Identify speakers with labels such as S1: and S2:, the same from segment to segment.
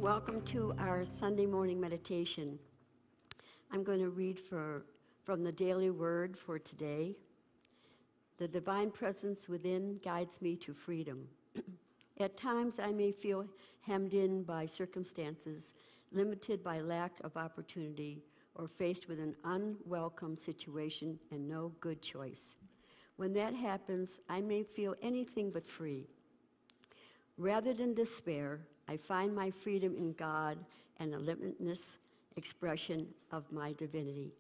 S1: Welcome to our Sunday morning meditation. I'm going to read from the daily word for today. The divine presence within guides me to freedom. At times I may feel hemmed in by circumstances, limited by lack of opportunity, or faced with an unwelcome situation and no good choice. When that happens, I may feel anything but free. Rather than despair, I find my freedom in God and the limitless expression of my divinity.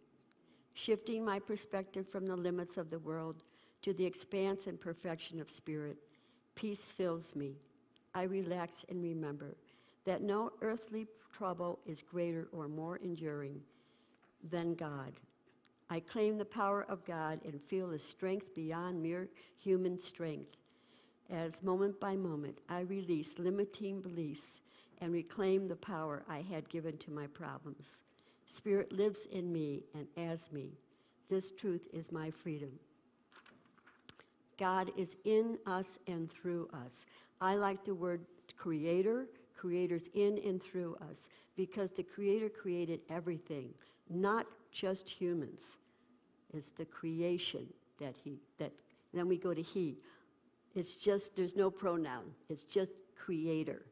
S1: Shifting my perspective from the limits of the world to the expanse and perfection of spirit, peace fills me. I relax and remember that no earthly trouble is greater or more enduring than God. I claim the power of God and feel a strength beyond mere human strength. As moment by moment, I release limiting beliefs and reclaim the power I had given to my problems. Spirit lives in me and as me. This truth is my freedom. God is in us and through us. I like the word creator. Creator's in and through us, because the Creator created everything, not just humans. It's the creation that then we go to he. It's just, there's no pronoun. It's just creator.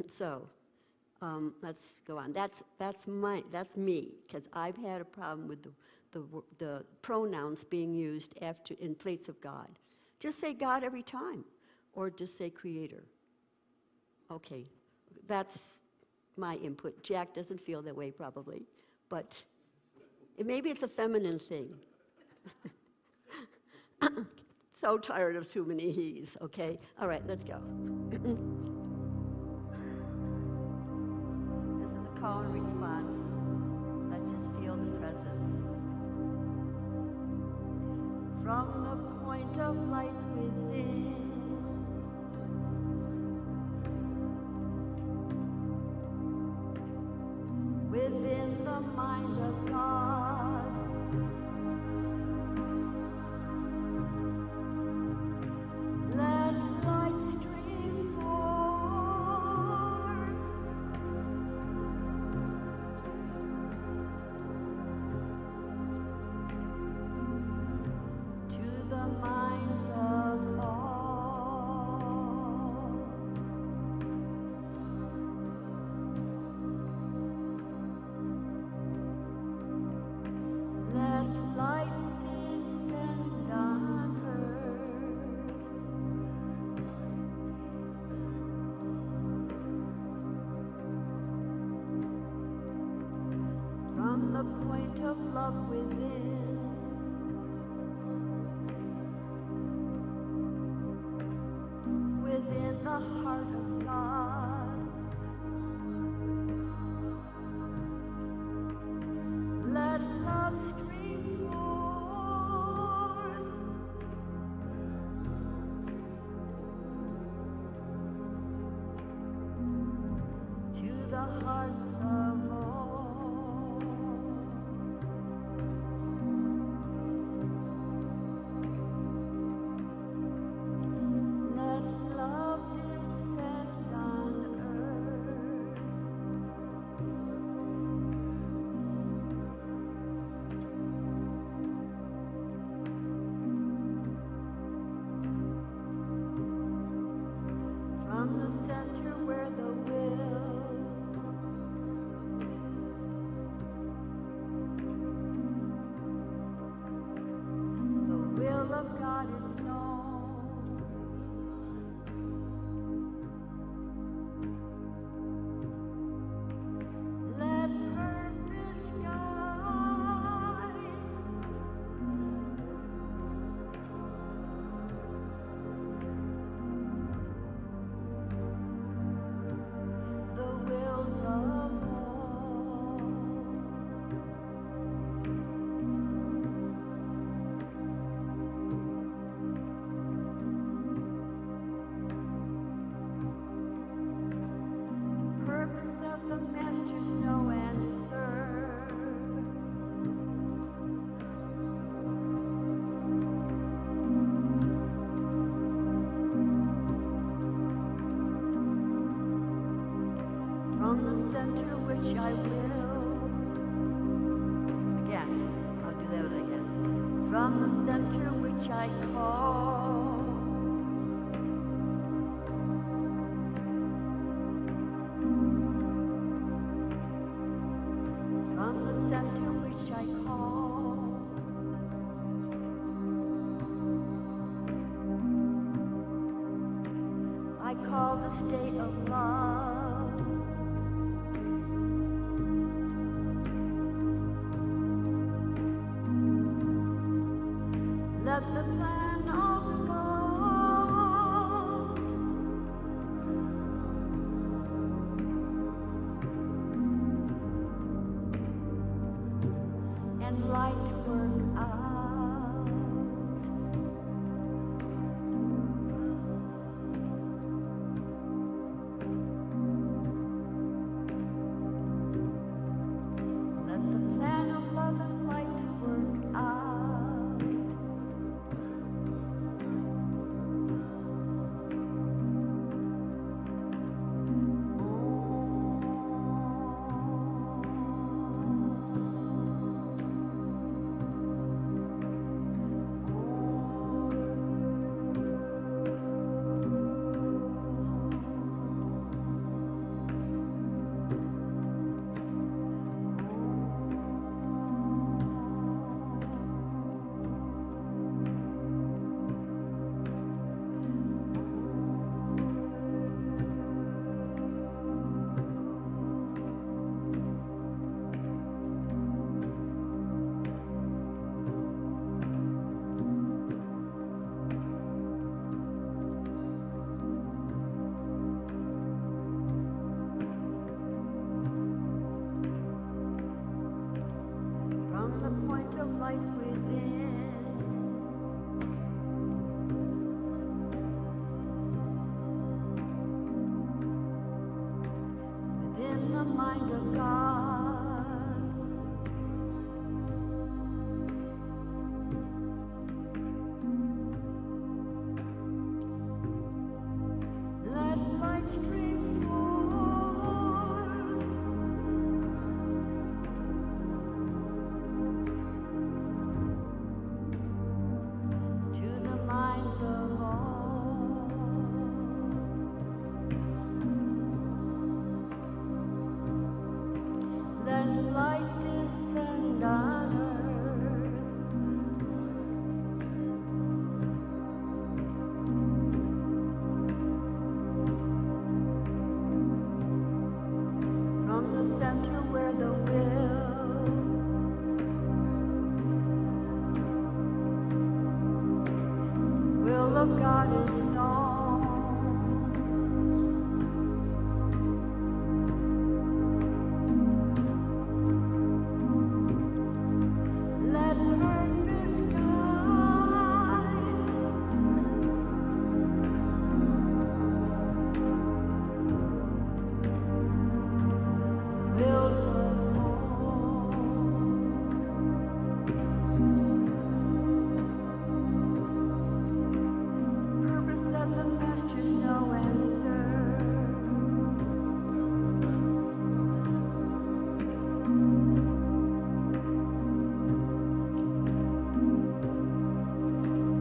S1: So let's go on. That's me, because I've had a problem with the pronouns being used in place of God. Just say God every time, or just say creator. Okay, that's my input. Jack doesn't feel that way probably, but maybe it's a feminine thing. So tired of too many he's, okay? All right, let's go. This is a call and response. Let's just feel the presence. From the point of light within the mind of God, let light stream forth to the minds of all. Let light descend on earth. From the point of love within the heart of God, let love stream forth to the hearts of all. Let love descend on earth. From the center where the will of God is known. Let purpose guide the wills of all. Purpose of the masters know and serve. from the center which I will. Again, I'll do that again. From the center which I call. From the center which I call. I call the state of love. Let the plan of love and light work out. Let the plan of love and light work out. From the point of light within, within the mind of God, let light stream forth. To the minds of all, let light descend on earth. From the center where the will of God is known. Let purpose guide. Wills of all. Purpose that the masters know and serve.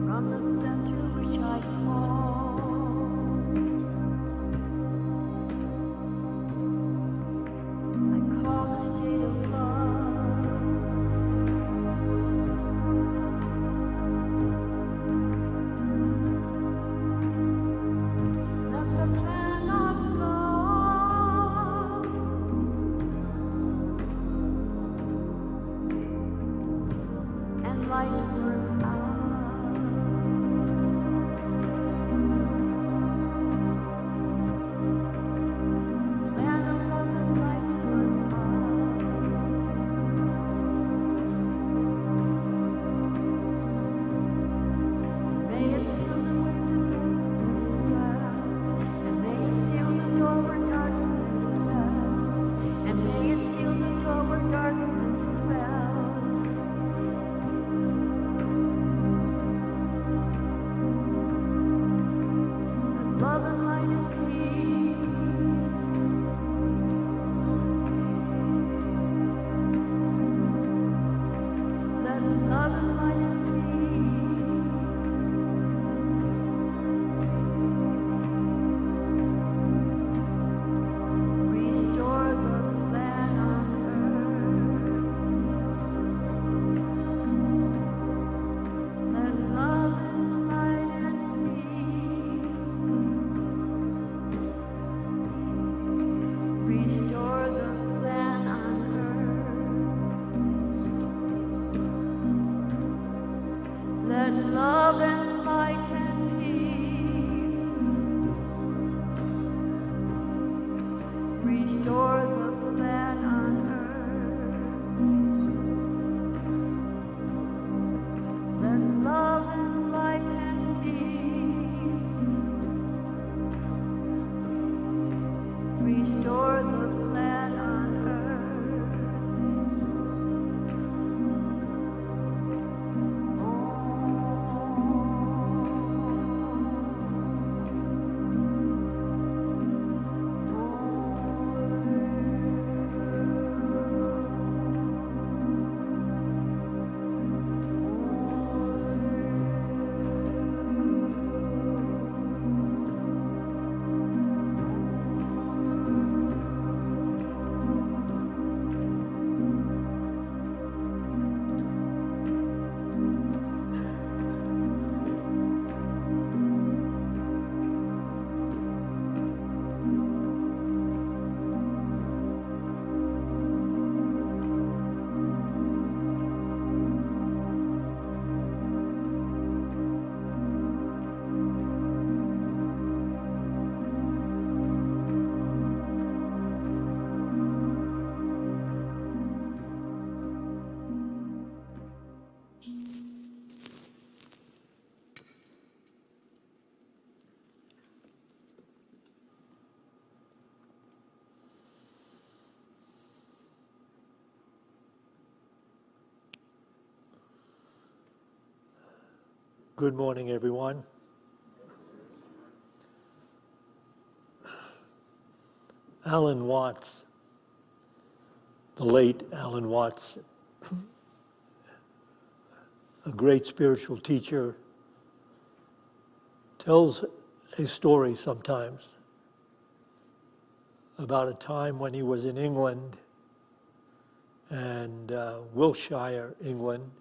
S1: From the center which I call, I call
S2: Good morning, everyone. Alan Watts, the late Alan Watts, a great spiritual teacher, tells a story sometimes about a time when he was in England, and Wiltshire, England,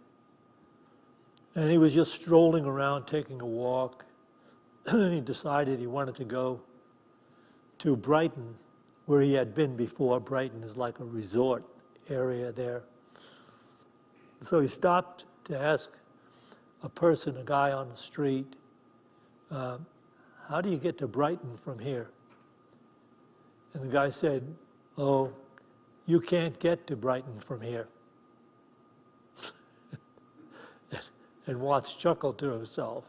S2: and he was just strolling around taking a walk, and he decided he wanted to go to Brighton, where he had been before. Brighton is like a resort area there. So he stopped to ask a guy on the street, how do you get to Brighton from here? And the guy said, oh, you can't get to Brighton from here. And Watts chuckled to himself.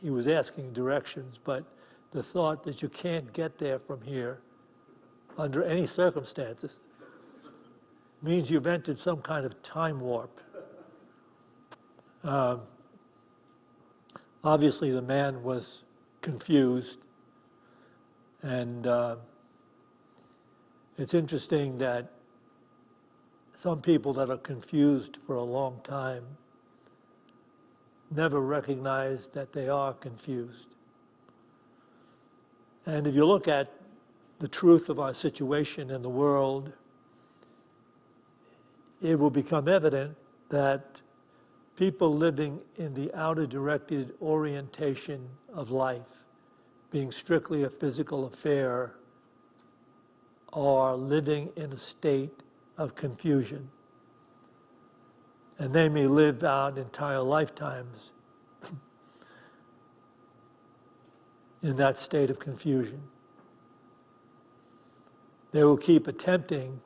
S2: He was asking directions, but the thought that you can't get there from here under any circumstances means you've entered some kind of time warp. Obviously, the man was confused, and it's interesting that some people that are confused for a long time never recognize that they are confused. And if you look at the truth of our situation in the world, it will become evident that people living in the outer directed orientation of life, being strictly a physical affair, are living in a state of confusion. And they may live out entire lifetimes in that state of confusion. They will keep attempting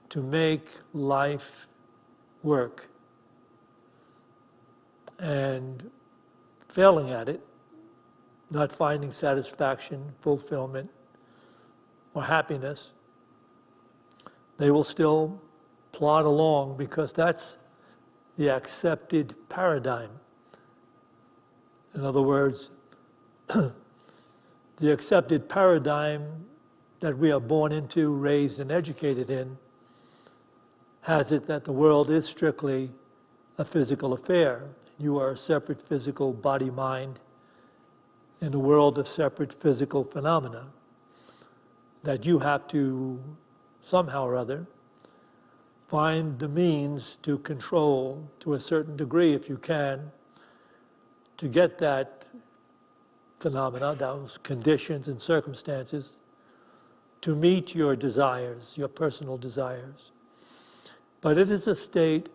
S2: to make life work and failing at it, not finding satisfaction, fulfillment, or happiness. They will still plod along because that's the accepted paradigm. In other words, the accepted paradigm that we are born into, raised, and educated in has it that the world is strictly a physical affair. You are a separate physical body-mind in a world of separate physical phenomena that you have to somehow or other find the means to control to a certain degree, if you can, to get that phenomena, those conditions and circumstances, to meet your desires, your personal desires. But it is a state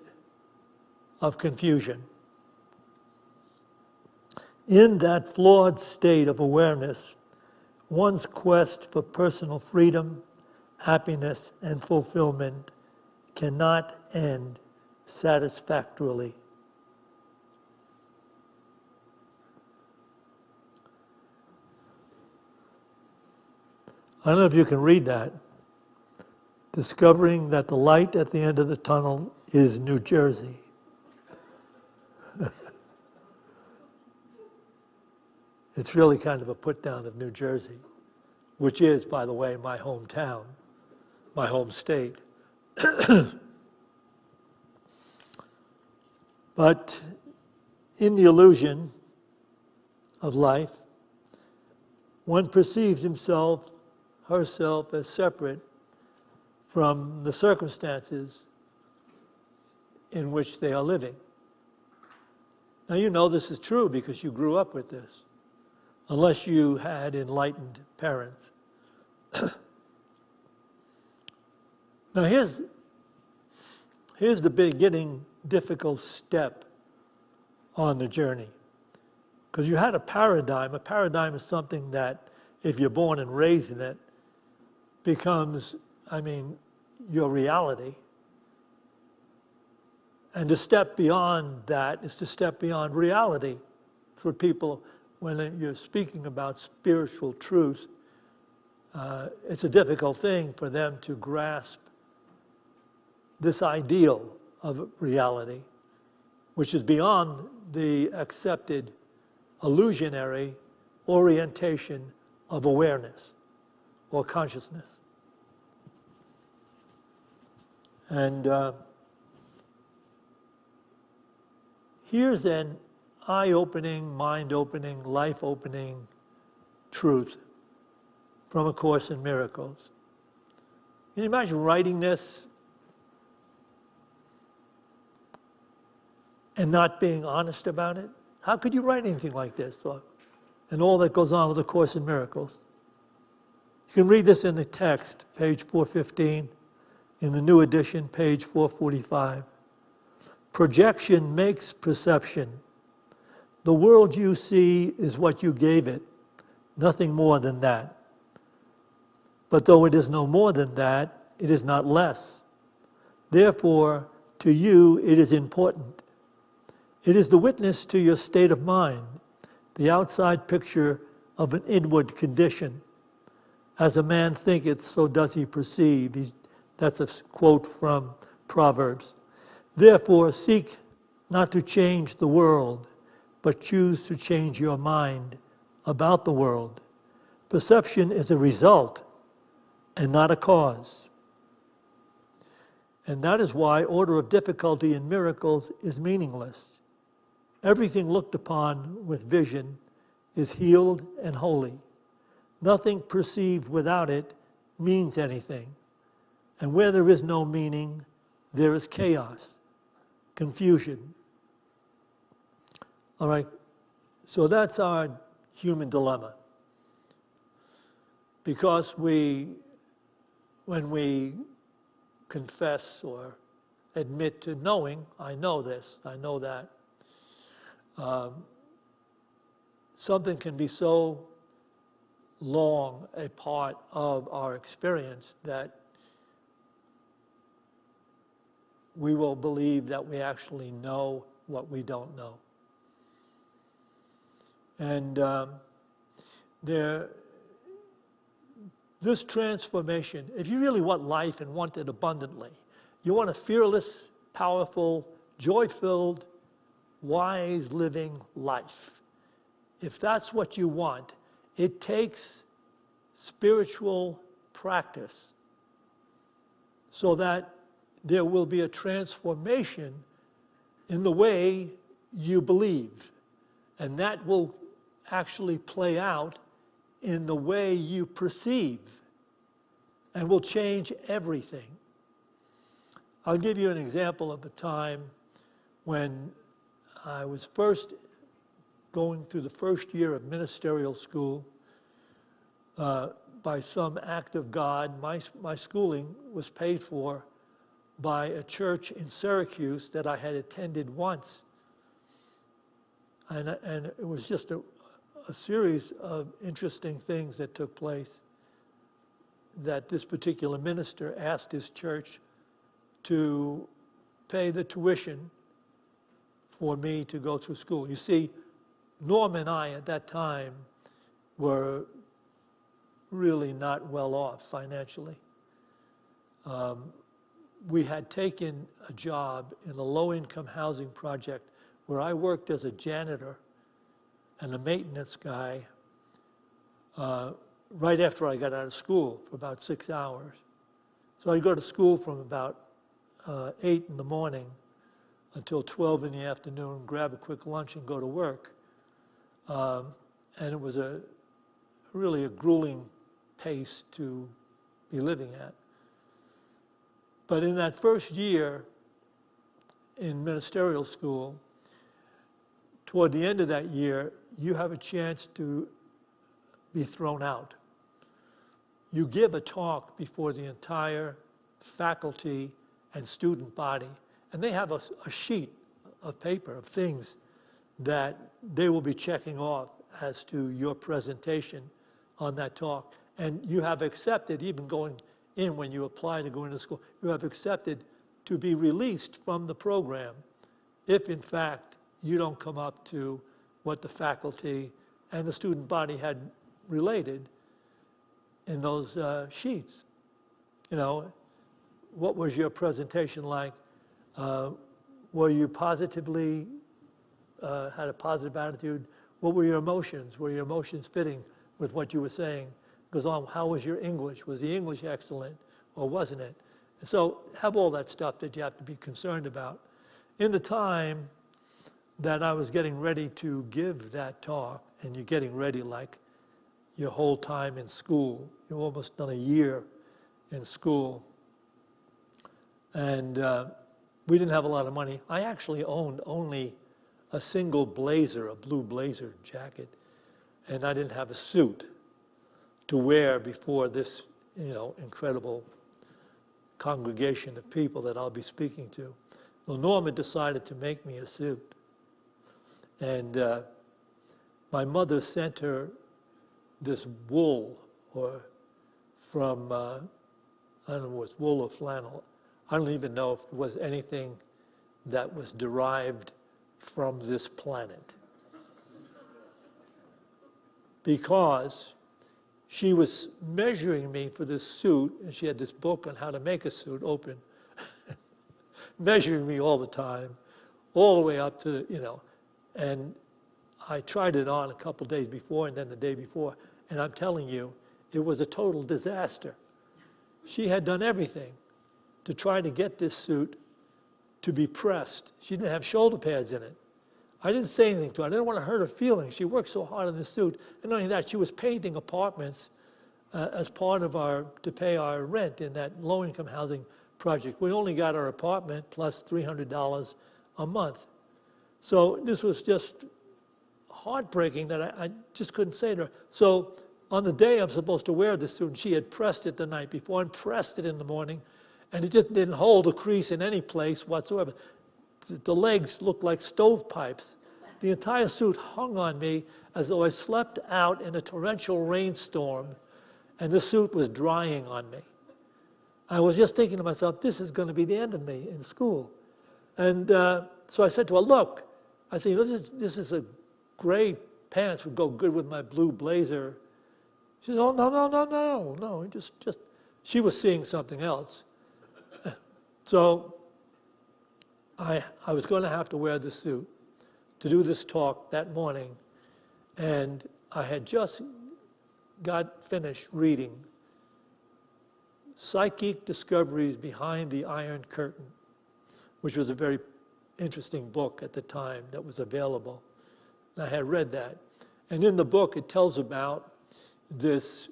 S2: of confusion. In that flawed state of awareness, one's quest for personal freedom, happiness, and fulfillment cannot end satisfactorily. I don't know if you can read that. Discovering that the light at the end of the tunnel is New Jersey. It's really kind of a put down of New Jersey, which is, by the way, my hometown, my home state. But in the illusion of life, one perceives himself, herself as separate from the circumstances in which they are living. Now you know this is true because you grew up with this, unless you had enlightened parents. Now here's the beginning difficult step on the journey. Because you had a paradigm. A paradigm is something that, if you're born and raised in it, becomes, your reality. And to step beyond that is to step beyond reality. For people, when you're speaking about spiritual truth, it's a difficult thing for them to grasp this ideal of reality. which is beyond the accepted illusionary orientation of awareness or consciousness. And here's an eye-opening, mind-opening, life-opening truth from A Course in Miracles. Can you imagine writing this and not being honest about it? How could you write anything like this? And all that goes on with A Course in Miracles. You can read this in the text, page 415, in the new edition, page 445. Projection makes perception. The world you see is what you gave it, nothing more than that. But though it is no more than that, it is not less. Therefore, to you it is important. It is the witness to your state of mind, the outside picture of an inward condition. As a man thinketh, so does he perceive. That's a quote from Proverbs. Therefore, seek not to change the world, but choose to change your mind about the world. Perception is a result and not a cause. And that is why order of difficulty in miracles is meaningless. Everything looked upon with vision is healed and holy. Nothing perceived without it means anything. And where there is no meaning, there is chaos, confusion. All right, so that's our human dilemma. Because when we confess or admit to knowing, I know this, I know that, something can be so long a part of our experience that we will believe that we actually know what we don't know. And this transformation, if you really want life and want it abundantly, you want a fearless, powerful, joy-filled, wise living life. If that's what you want, it takes spiritual practice so that there will be a transformation in the way you believe. And that will actually play out in the way you perceive and will change everything. I'll give you an example of a time when I was first going through the first year of ministerial school. By some act of God, my schooling was paid for by a church in Syracuse that I had attended once. And it was just a series of interesting things that took place, that this particular minister asked his church to pay the tuition for me to go through school. You see, Norma and I at that time were really not well off financially. We had taken a job in a low-income housing project where I worked as a janitor and a maintenance guy right after I got out of school for about 6 hours. So I'd go to school from about 8 in the morning until 12 in the afternoon, grab a quick lunch and go to work. And it was really a grueling pace to be living at. But in that first year in ministerial school, toward the end of that year, you have a chance to be thrown out. You give a talk before the entire faculty and student body, and they have a sheet of paper of things that they will be checking off as to your presentation on that talk. And you have accepted, even going in when you apply to go into school, you have accepted to be released from the program if, in fact, you don't come up to what the faculty and the student body had related in those sheets. You know, what was your presentation like? Were you positively, had a positive attitude? What were your emotions? Were your emotions fitting with what you were saying? Goes on, how was your English? Was the English excellent or wasn't it? And so have all that stuff that you have to be concerned about. In the time that I was getting ready to give that talk, and you're getting ready like your whole time in school, you've almost done a year in school, and we didn't have a lot of money. I actually owned only a single blazer, a blue blazer jacket, and I didn't have a suit to wear before this, incredible congregation of people that I'll be speaking to. Well, Norma decided to make me a suit. And my mother sent her this wool, or from, I don't know if it's wool or flannel. I don't even know if it was anything that was derived from this planet. Because she was measuring me for this suit, and she had this book on how to make a suit open, measuring me all the time, all the way up to, and I tried it on a couple days before and then the day before, and I'm telling you, it was a total disaster. She had done everything to try to get this suit to be pressed. She didn't have shoulder pads in it. I didn't say anything to her. I didn't want to hurt her feelings. She worked so hard on this suit. And not only that, she was painting apartments as part of to pay our rent in that low-income housing project. We only got our apartment plus $300 a month. So this was just heartbreaking that I just couldn't say to her. So on the day I'm supposed to wear this suit, and she had pressed it the night before and pressed it in the morning, and it just didn't hold a crease in any place whatsoever. The legs looked like stovepipes. The entire suit hung on me as though I slept out in a torrential rainstorm, and the suit was drying on me. I was just thinking to myself, this is going to be the end of me in school. And so I said to her, look, I said, this is a gray pants would go good with my blue blazer. She said, oh, no, just, she was seeing something else. So I was going to have to wear the suit to do this talk that morning, and I had just got finished reading Psychic Discoveries Behind the Iron Curtain, which was a very interesting book at the time that was available. And I had read that. And in the book, it tells about this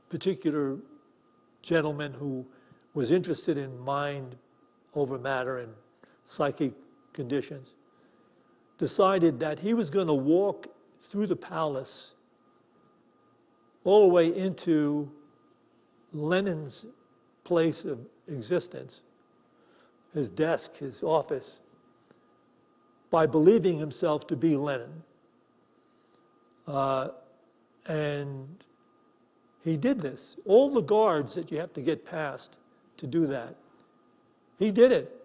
S2: particular gentleman who was interested in mind over matter and psychic conditions, decided that he was going to walk through the palace all the way into Lenin's place of existence, his desk, his office, by believing himself to be Lenin. And he did this. All the guards that you have to get past to do that, he did it.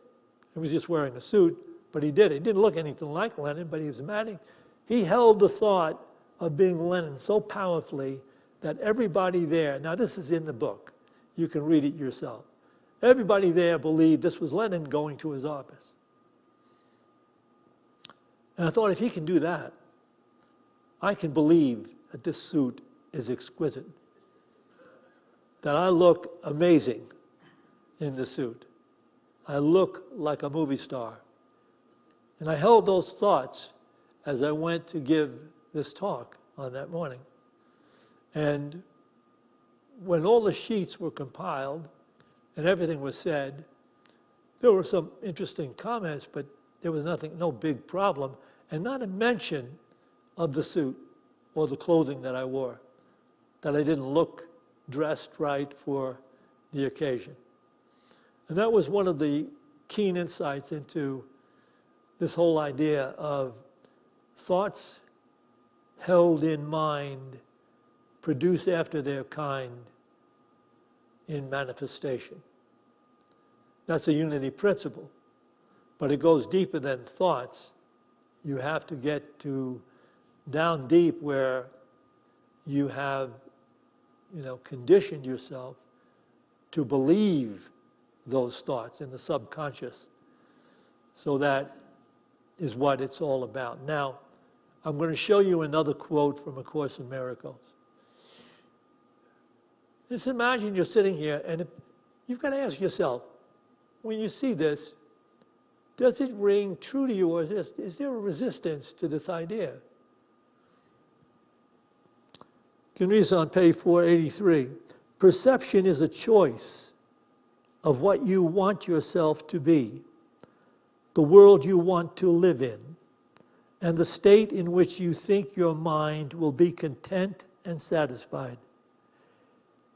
S2: He was just wearing a suit, but he did it. He didn't look anything like Lenin, but he was mad. He held the thought of being Lenin so powerfully that everybody there, now this is in the book, you can read it yourself. Everybody there believed this was Lenin going to his office. And I thought, if he can do that, I can believe that this suit is exquisite, that I look amazing in the suit. I look like a movie star. And I held those thoughts as I went to give this talk on that morning. And when all the sheets were compiled and everything was said, there were some interesting comments, but there was no big problem, and not a mention of the suit or the clothing that I wore, that I didn't look dressed right for the occasion. And that was one of the keen insights into this whole idea of thoughts held in mind, produce after their kind in manifestation. That's a unity principle, but it goes deeper than thoughts. You have to get to down deep where you have, conditioned yourself to believe those thoughts in the subconscious. So that is what it's all about. Now, I'm going to show you another quote from A Course in Miracles. Just imagine you're sitting here, and you've got to ask yourself, when you see this, does it ring true to you, or is there a resistance to this idea? You can read this on page 483. Perception is a choice of what you want yourself to be, the world you want to live in, and the state in which you think your mind will be content and satisfied.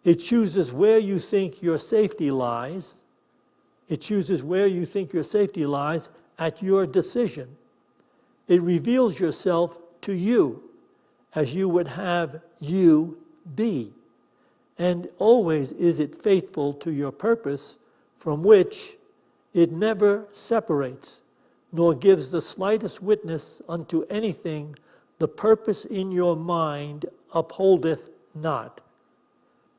S2: It chooses where you think your safety lies. It chooses where you think your safety lies at your decision. It reveals yourself to you as you would have you be. And always is it faithful to your purpose, from which it never separates, nor gives the slightest witness unto anything the purpose in your mind upholdeth not.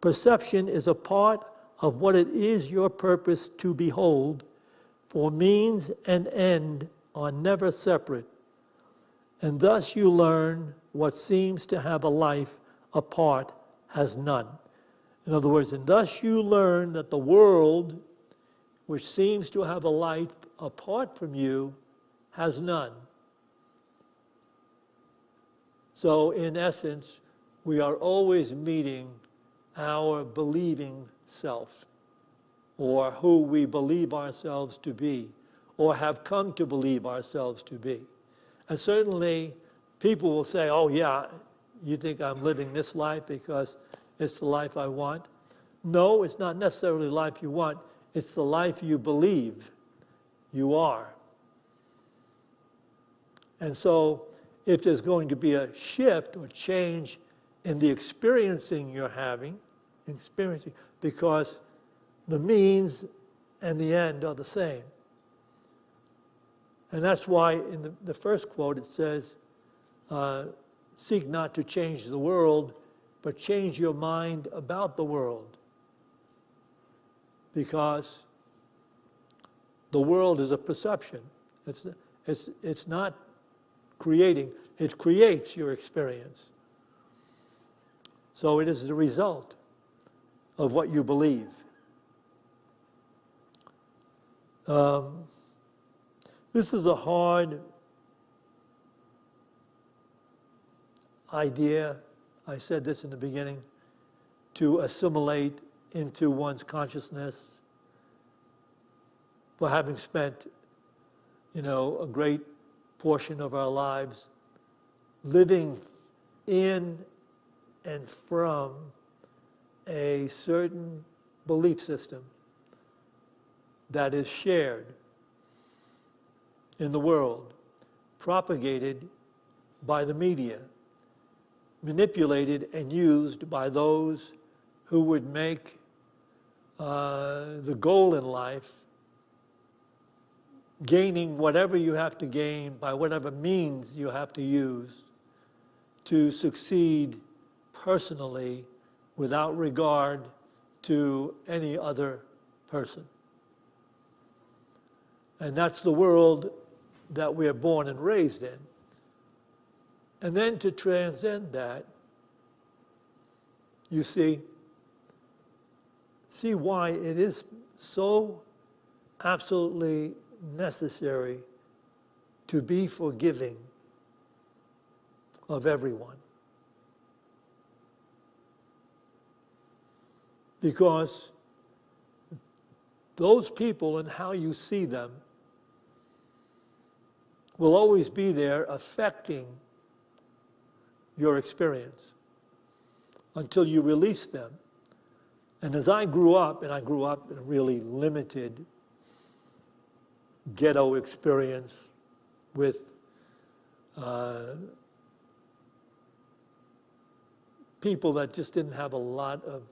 S2: Perception is a part of what it is your purpose to behold, for means and end are never separate. And thus you learn what seems to have a life apart has none. In other words, and thus you learn that the world, which seems to have a life apart from you, has none. So in essence, we are always meeting our believing self, or who we believe ourselves to be, or have come to believe ourselves to be. And certainly people will say, oh yeah, you think I'm living this life because it's the life I want? No, it's not necessarily the life you want. It's the life you believe you are. And so if there's going to be a shift or change in the experiencing you're having, because the means and the end are the same. And that's why in the first quote it says, seek not to change the world, but change your mind about the world. Because the world is a perception. It's not creating, it creates your experience. So it is the result of what you believe. This is a hard idea, I said this in the beginning, to assimilate into one's consciousness. For having spent, a great portion of our lives living in and from a certain belief system that is shared in the world, propagated by the media, manipulated and used by those who would make the goal in life gaining whatever you have to gain by whatever means you have to use to succeed personally without regard to any other person. And that's the world that we are born and raised in. And then to transcend that, you see why it is so absolutely necessary to be forgiving of everyone. Because those people and how you see them will always be there affecting your experience until you release them. And as I grew up, and I grew up in a really limited ghetto experience with people that just didn't have a lot of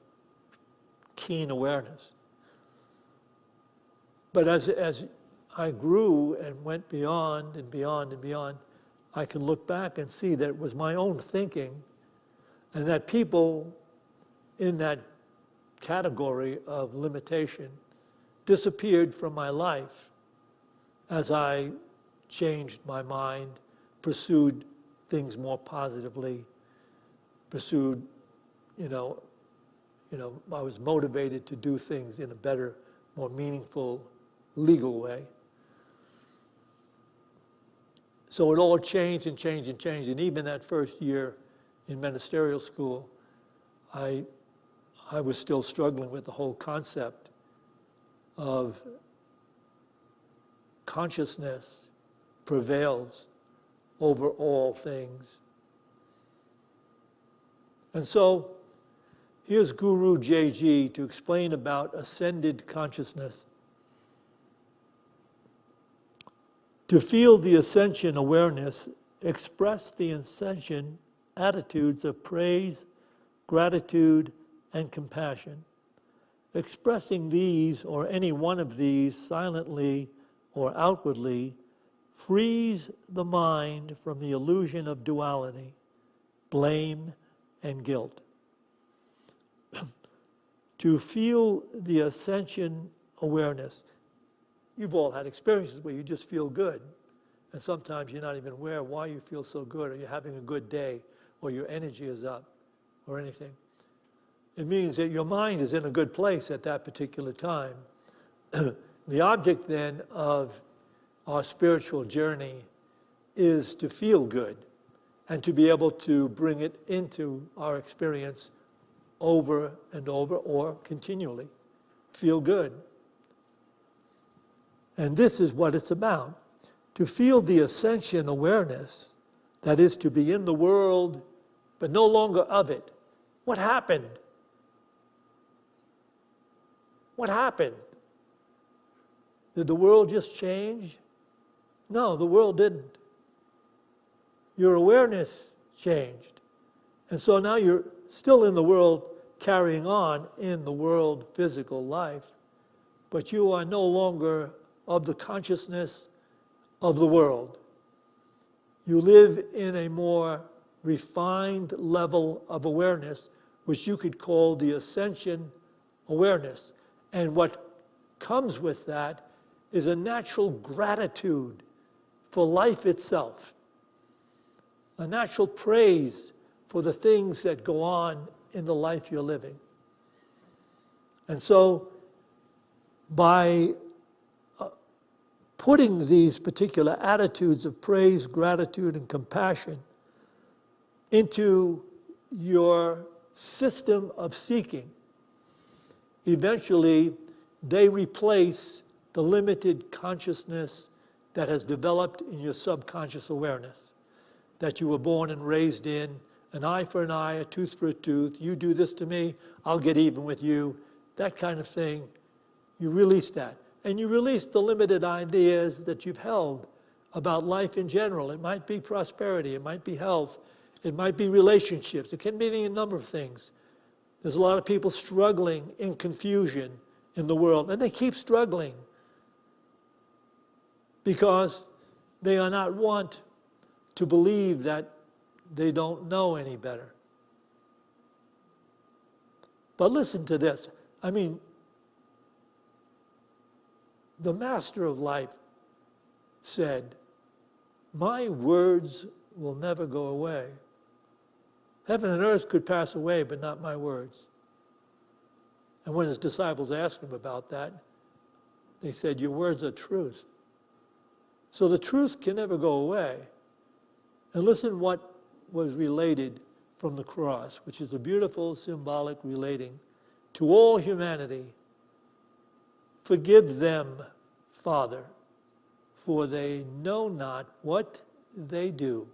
S2: keen awareness. But as I grew and went beyond and beyond and beyond, I can look back and see that it was my own thinking, and that people in that category of limitation disappeared from my life as I changed my mind, pursued things more positively, pursued, I was motivated to do things in a better, more meaningful, legal way. So it all changed and changed and changed. And even that first year in ministerial school, I was still struggling with the whole concept of consciousness prevails over all things. And so here's Guru JG to explain about ascended consciousness. To feel the ascension awareness, express the ascension attitudes of praise, gratitude, and compassion. Expressing these or any one of these silently or outwardly frees the mind from the illusion of duality, blame, and guilt. To feel the ascension awareness. You've all had experiences where you just feel good. And sometimes you're not even aware why you feel so good, or you're having a good day, or your energy is up, or anything. It means that your mind is in a good place at that particular time. The object then of our spiritual journey is to feel good and to be able to bring it into our experience over and over or continually. Feel good. And this is what it's about. To feel the ascension awareness, that is to be in the world, but no longer of it. What happened? What happened? Did the world just change? No, the world didn't. Your awareness changed. And so now you're still in the world, carrying on in the world physical life, but you are no longer of the consciousness of the world. You live in a more refined level of awareness, which you could call the ascension awareness. And what comes with that is a natural gratitude for life itself, a natural praise for the things that go on in the life you're living. And so by putting these particular attitudes of praise, gratitude, and compassion into your system of seeking, eventually they replace the limited consciousness that has developed in your subconscious awareness, that you were born and raised in, an eye for an eye, a tooth for a tooth, you do this to me, I'll get even with you, that kind of thing. You release that. And you release the limited ideas that you've held about life in general. It might be prosperity, it might be health, it might be relationships, it can be any number of things. There's a lot of people struggling in confusion in the world, and they keep struggling because they are not want to believe that they don't know any better. But listen to this. I mean, the Master of Life said, "My words will never go away. Heaven and earth could pass away, but not my words." And when his disciples asked him about that, they said, "Your words are truth." So the truth can never go away. And listen what was related from the cross, which is a beautiful symbolic relating to all humanity. "Forgive them, Father, for they know not what they do."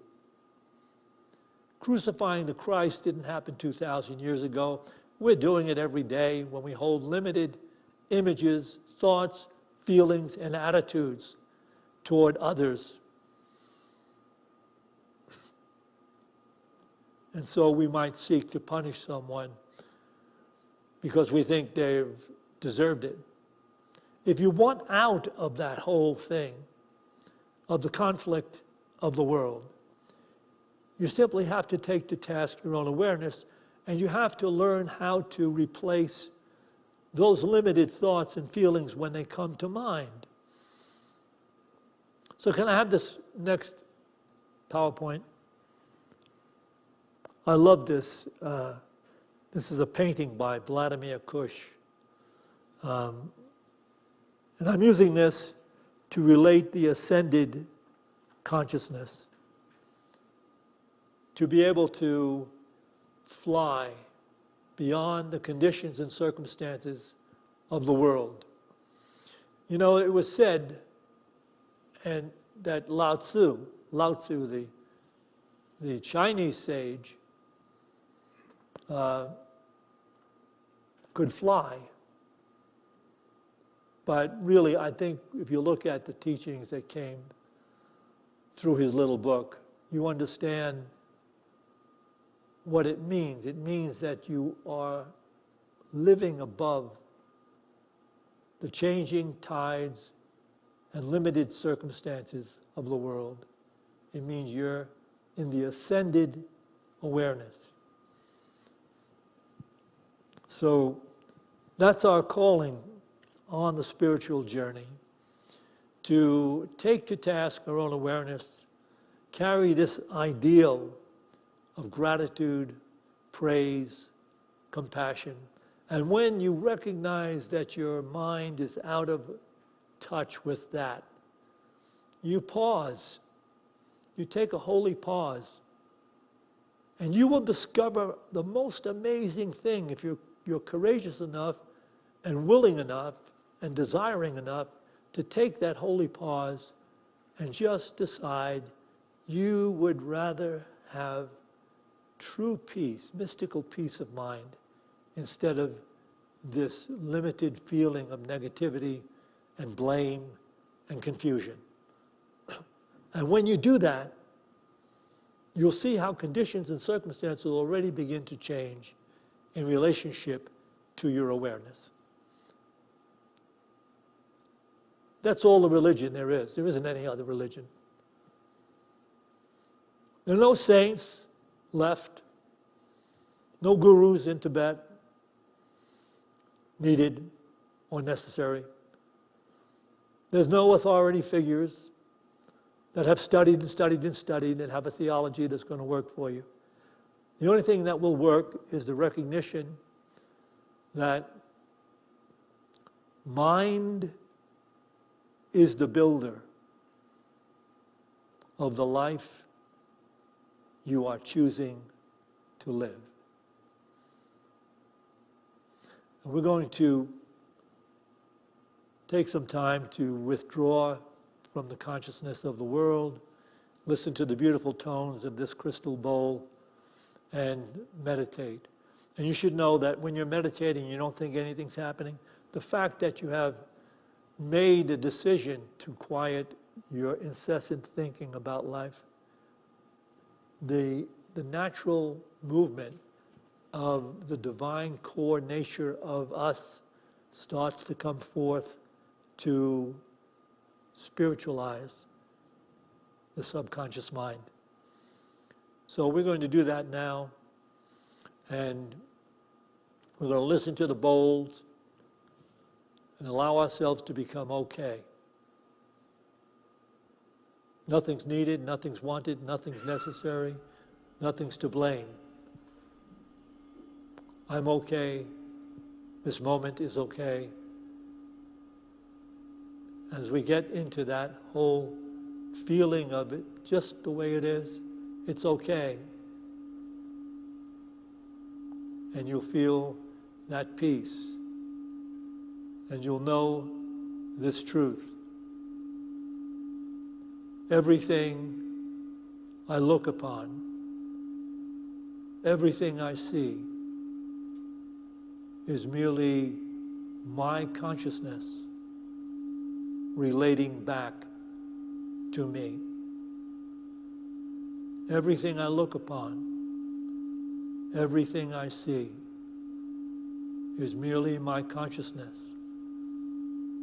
S2: Crucifying the Christ didn't happen 2,000 years ago. We're doing it every day when we hold limited images, thoughts, feelings, and attitudes toward others. And so we might seek to punish someone because we think they've deserved it. If you want out of that whole thing, of the conflict of the world, you simply have to take to task your own awareness, and you have to learn how to replace those limited thoughts and feelings when they come to mind. So can I have this next PowerPoint? I love this. This is a painting by Vladimir Kush. And I'm using this to relate the ascended consciousness, to be able to fly beyond the conditions and circumstances of the world. You know, it was said, and that Lao Tzu, the Chinese sage, could fly. But really, I think if you look at the teachings that came through his little book, you understand what it means. It means that you are living above the changing tides and limited circumstances of the world. It means you're in the ascended awareness. So that's our calling on the spiritual journey, to take to task our own awareness, carry this ideal of gratitude, praise, compassion. And when you recognize that your mind is out of touch with that, you pause. You take a holy pause. And you will discover the most amazing thing if you're courageous enough and willing enough and desiring enough to take that holy pause and just decide you would rather have true peace, mystical peace of mind, instead of this limited feeling of negativity and blame and confusion. And when you do that, you'll see how conditions and circumstances will already begin to change in relationship to your awareness. That's all the religion there is. There isn't any other religion. There are no saints left, no gurus in Tibet needed or necessary. There's no authority figures that have studied and studied and studied and have a theology that's going to work for you. The only thing that will work is the recognition that mind is the builder of the life you are choosing to live. And we're going to take some time to withdraw from the consciousness of the world, listen to the beautiful tones of this crystal bowl, and meditate. And you should know that when you're meditating, you don't think anything's happening. The fact that you have made a decision to quiet your incessant thinking about life, the natural movement of the divine core nature of us starts to come forth to spiritualize the subconscious mind. So we're going to do that now, and we're going to listen to the bowls and allow ourselves to become okay. Nothing's needed, nothing's wanted, nothing's necessary, nothing's to blame. I'm okay. This moment is okay. As we get into that whole feeling of it just the way it is, it's okay. And you'll feel that peace. And you'll know this truth. Everything I look upon, everything I see, is merely my consciousness relating back to me. Everything I look upon, everything I see, is merely my consciousness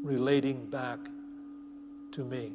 S2: relating back to me.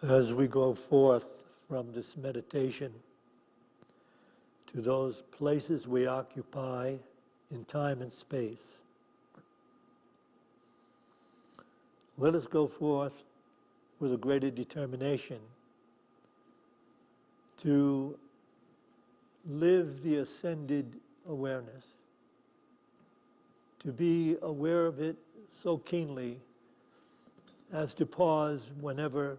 S2: As we go forth from this meditation to those places we occupy in time and space, let us go forth with a greater determination to live the ascended awareness, to be aware of it so keenly as to pause whenever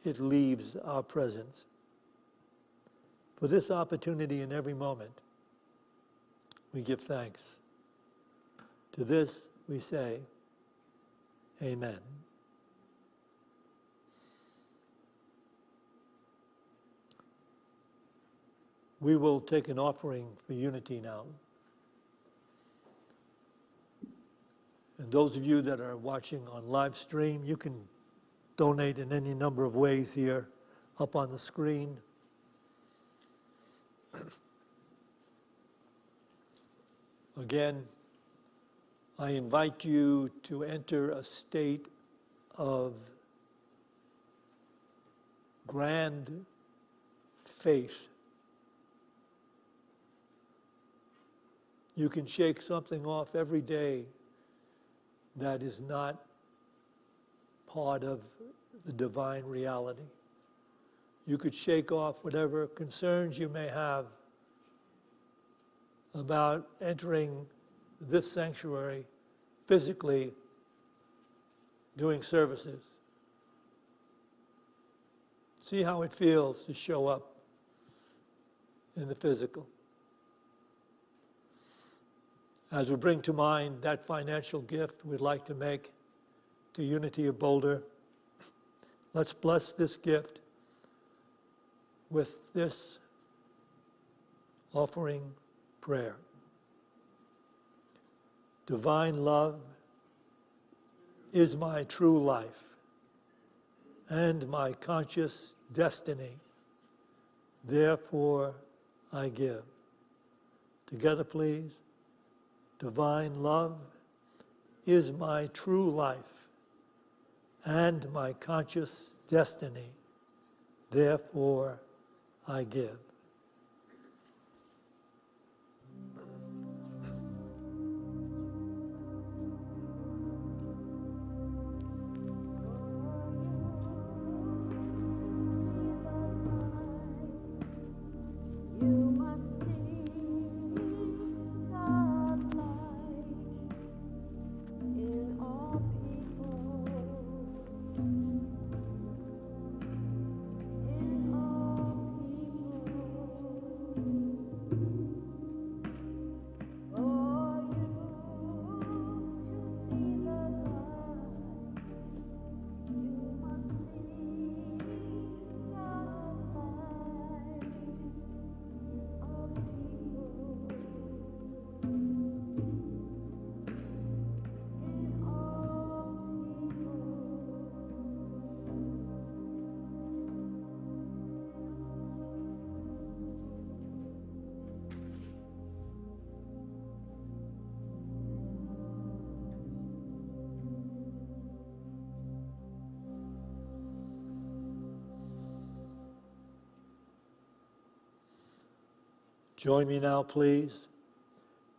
S2: it leaves our presence. For this opportunity in every moment, we give thanks. To this we say, Amen. We will take an offering for unity now. And those of you that are watching on live stream, you can donate in any number of ways here up on the screen. Again, I invite you to enter a state of grand faith. You can shake something off every day that is not part of the divine reality. You could shake off whatever concerns you may have about entering this sanctuary physically doing services. See how it feels to show up in the physical. As we bring to mind that financial gift we'd like to make to Unity of Boulder, let's bless this gift with this offering prayer. Divine love is my true life and my conscious destiny. Therefore, I give. Together, please. Divine love is my true life and my conscious destiny. Therefore, I give. Join me now, please.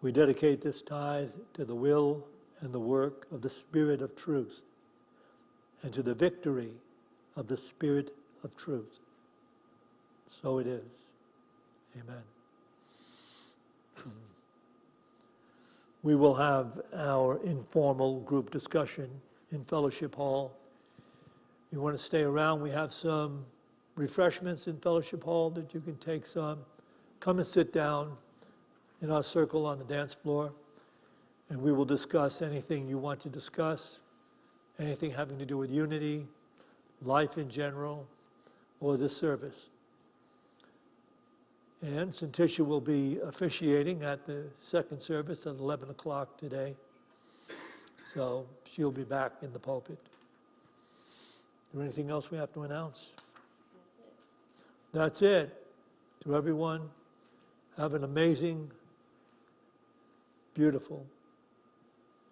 S2: We dedicate this tithe to the will and the work of the Spirit of truth and to the victory of the Spirit of truth. So it is. Amen. We will have our informal group discussion in Fellowship Hall. You want to stay around, we have some refreshments in Fellowship Hall that you can take some. Come and sit down in our circle on the dance floor, and we will discuss anything you want to discuss, anything having to do with unity, life in general, or this service. And Santisha will be officiating at the second service at 11 o'clock today, so she'll be back in the pulpit. Is there anything else we have to announce? That's it. To everyone, have an amazing, beautiful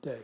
S2: day.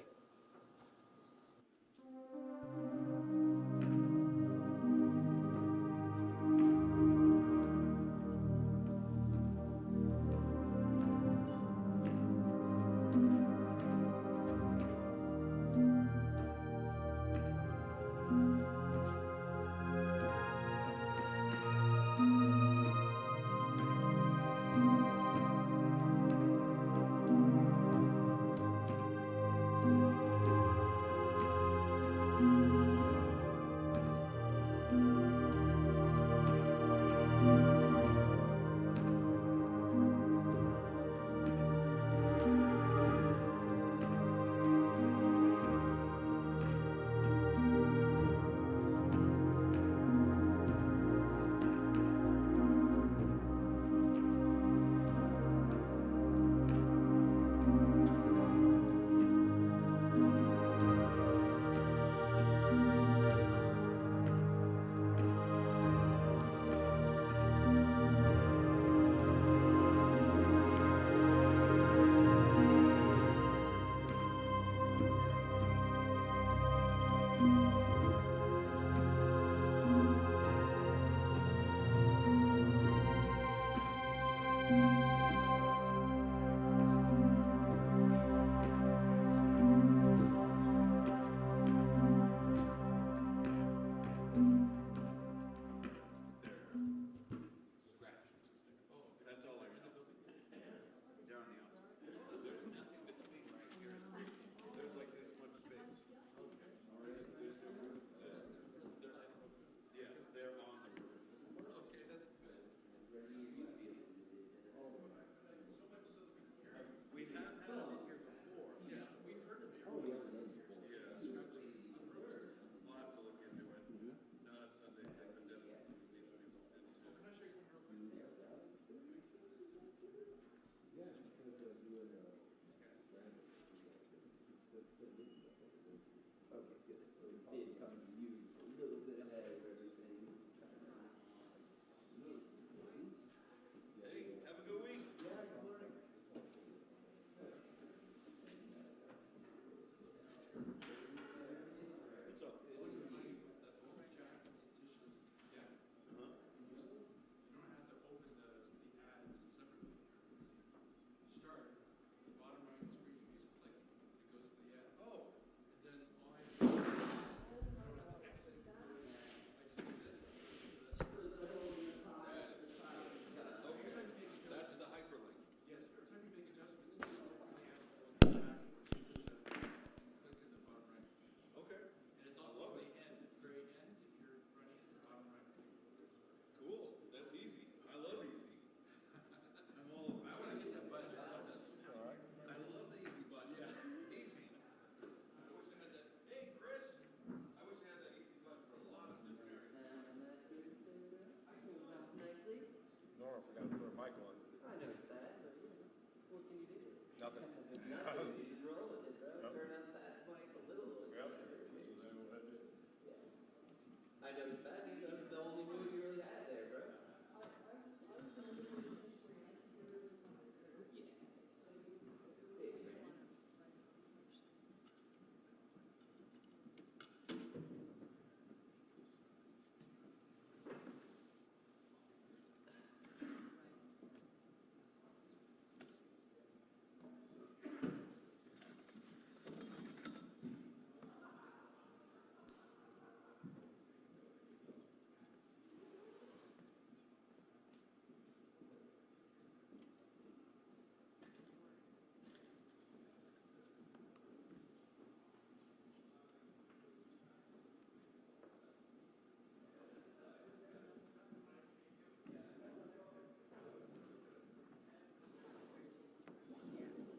S3: Norma forgot to put her mic on.
S4: I noticed that, but what can you do?
S3: Nothing.
S4: Nothing. You just roll with it, bro.
S3: Yep.
S4: Turn up that mic a little or
S3: Yep.
S4: whatever.
S3: That's exactly what I did.
S4: I noticed that, dude. That was the only move you really had there, bro. Yeah. Big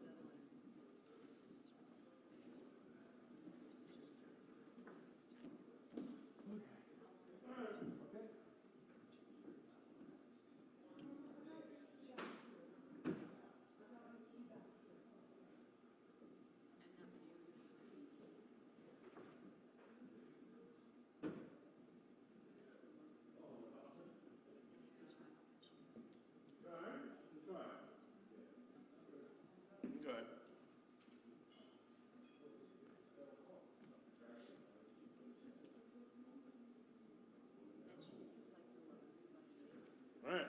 S4: man.
S3: Okay. All right.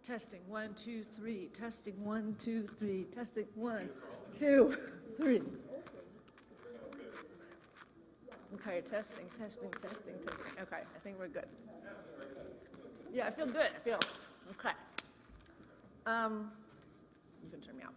S5: Testing, 1, 2, 3, testing, 1, 2, 3, testing, 1, 2, 3. Okay, testing, testing, testing, testing. Okay, I think we're good. Yeah, I feel good. I feel, okay. You can turn me out.